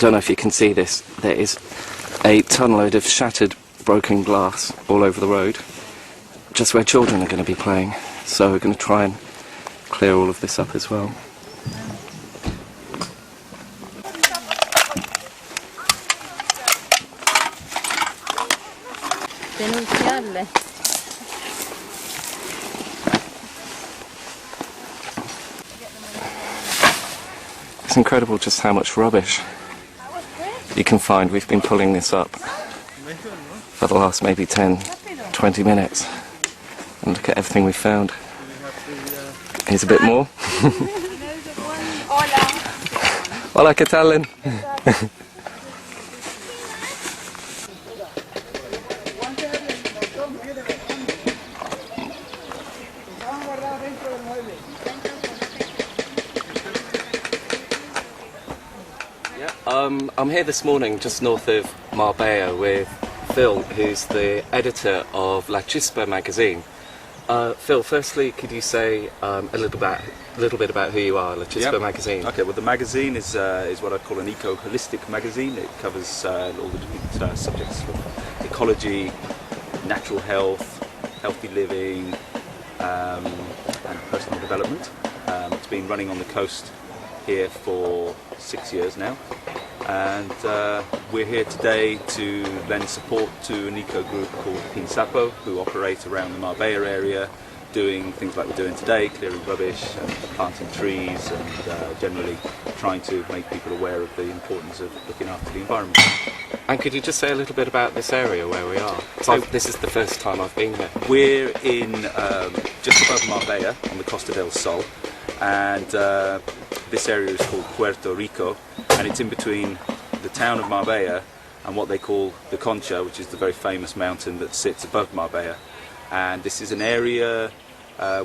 don't know if you can see this, there is a tonload of shattered, broken glass all over the road, just where children are going to be playing. So we're going to try and clear all of this up as well. Denunciarle. It's incredible just how much rubbish you can find. We've been pulling this up for the last maybe 10-20 minutes. And look at everything we found. Here's a bit more. Hola. Hola, ¿qué tal? I'm here this morning just north of Marbella with Phil, who's the editor of La Chispa magazine. Phil, firstly, could you say a little bit about who you are, La Chispa magazine? Okay, well, the magazine is what I call an eco-holistic magazine. It covers all the different subjects of ecology, natural health, healthy living, and personal development. It's been running on the coast here for 6 years now, and we're here today to lend support to an eco group called PINSAPO, who operate around the Marbella area, doing things like we're doing today, clearing rubbish and planting trees, and generally trying to make people aware of the importance of looking after the environment. And could you just say a little bit about this area where we are? So this is the first time I've been here. We're in just above Marbella on the Costa del Sol, and this area is called Puerto Rico, and it's in between the town of Marbella and what they call the Concha, which is the very famous mountain that sits above Marbella. And this is an area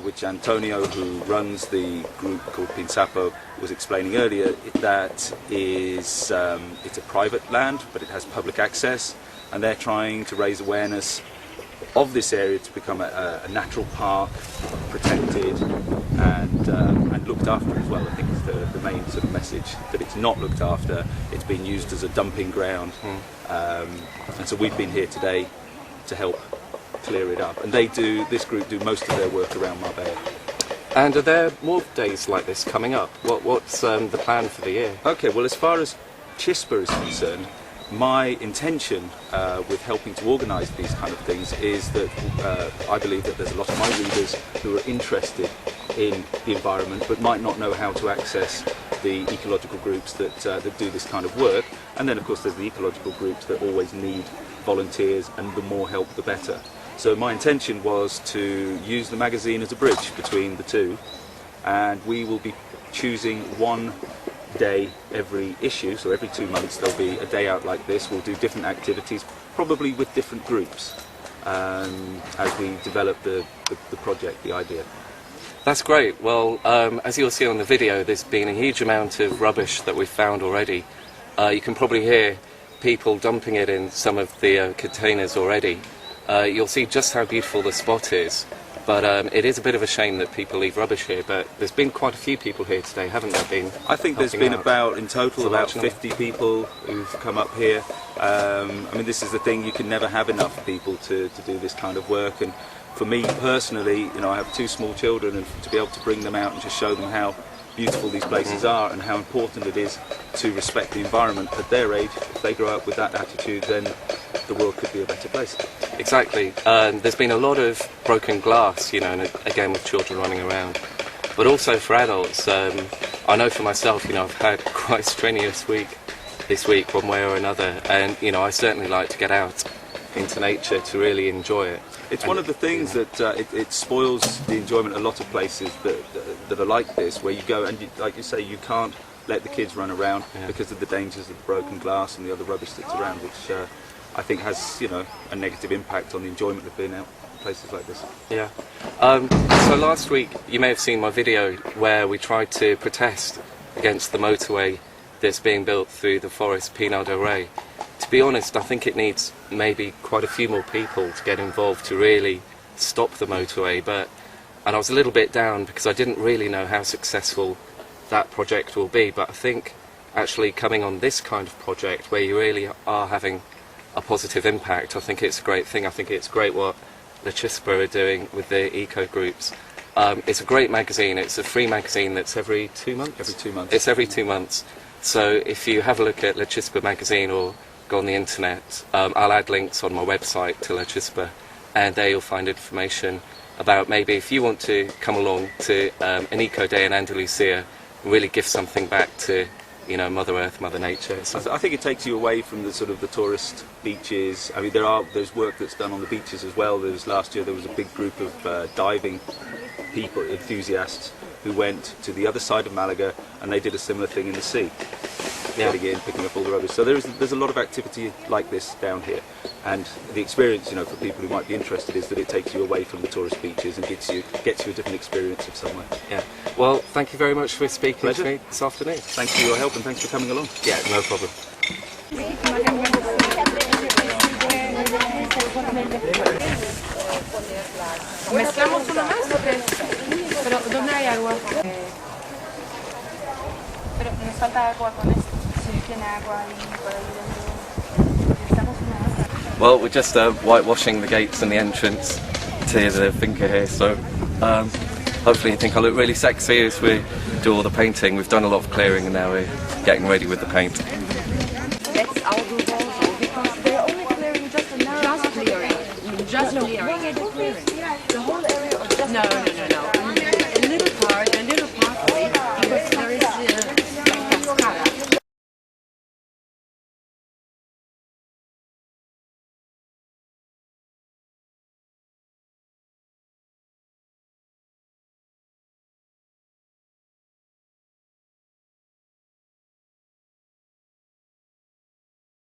which Antonio, who runs the group called PINSAPO, was explaining earlier, that is it's a private land, but it has public access, and they're trying to raise awareness of this area to become a natural park, protected and looked after as well. I think it's the main sort of message, that it's not looked after, it's been used as a dumping ground. And so we've been here today to help clear it up. And this group do most of their work around Marbella. And are there more days like this coming up? What's the plan for the year? Okay, well, as far as Chispa is concerned, my intention with helping to organise these kind of things is that I believe that there's a lot of my readers who are interested in the environment but might not know how to access the ecological groups that do this kind of work. And then of course there's the ecological groups that always need volunteers, and the more help the better. So my intention was to use the magazine as a bridge between the two, and we will be choosing one day every issue, so every 2 months there'll be a day out like this. We'll do different activities, probably with different groups, as we develop the project, the idea. That's great. Well, as you'll see on the video, there's been a huge amount of rubbish that we've found already. You can probably hear people dumping it in some of the containers already. You'll see just how beautiful the spot is. But it is a bit of a shame that people leave rubbish here, but there's been quite a few people here today, haven't there been? I think there's been in total about 50 people who've come up here. I mean, this is the thing, you can never have enough people to do this kind of work. And for me personally, you know, I have 2 small children, and to be able to bring them out and just show them how beautiful these places are and how important it is to respect the environment at their age, if they grow up with that attitude, then the world could be a better place. Exactly. There's been a lot of broken glass, you know, and again with children running around. But also for adults, I know for myself, you know, I've had quite a strenuous week this week, one way or another, and, you know, I certainly like to get out into nature to really enjoy it. It's one of the things that it spoils the enjoyment of a lot of places that are like this, where you go and, like you say, you can't let the kids run around because of the dangers of the broken glass and the other rubbish that's around, which I think has, you know, a negative impact on the enjoyment of being out in places like this. Yeah. So last week you may have seen my video where we tried to protest against the motorway that's being built through the forest Pinar del Rey. To be honest, I think it needs maybe quite a few more people to get involved to really stop the motorway, and I was a little bit down because I didn't really know how successful that project will be, but I think actually coming on this kind of project where you really are having a positive impact. I think it's a great thing. I think it's great what La Chispa are doing with the eco groups. It's a great magazine. It's a free magazine that's every 2 months? Every 2 months. It's every 2 months. So if you have a look at La Chispa magazine or go on the internet, I'll add links on my website to La Chispa, and there you'll find information about maybe if you want to come along to an eco day in Andalusia, really give something back to, you know, Mother Earth, Mother Nature. So I think it takes you away from the sort of the tourist beaches. I mean, there's work that's done on the beaches as well. Last year there was a big group of diving people, enthusiasts, who went to the other side of Malaga and they did a similar thing in the sea. Getting in, picking up all the rubbish. So there's a lot of activity like this down here, and the experience, you know, for people who might be interested, is that it takes you away from the tourist beaches and gets you a different experience of somewhere. Yeah. Well, thank you very much for speaking to me this afternoon. Thanks for your help and thanks for coming along. Yeah, no problem. ¿Mezclamos uno más o qué? Pero ¿dónde hay agua? Pero nos falta agua con esto. Sí. Tiene agua ahí por ahí dentro. Necesitamos una agua. Well, we're just whitewashing the gates and the entrance to the finca here, so hopefully you think I look really sexy as we do all the painting. We've done a lot of clearing and now we're getting ready with the paint. Let's all do those because they're only clearing just enough. Just clearing. The whole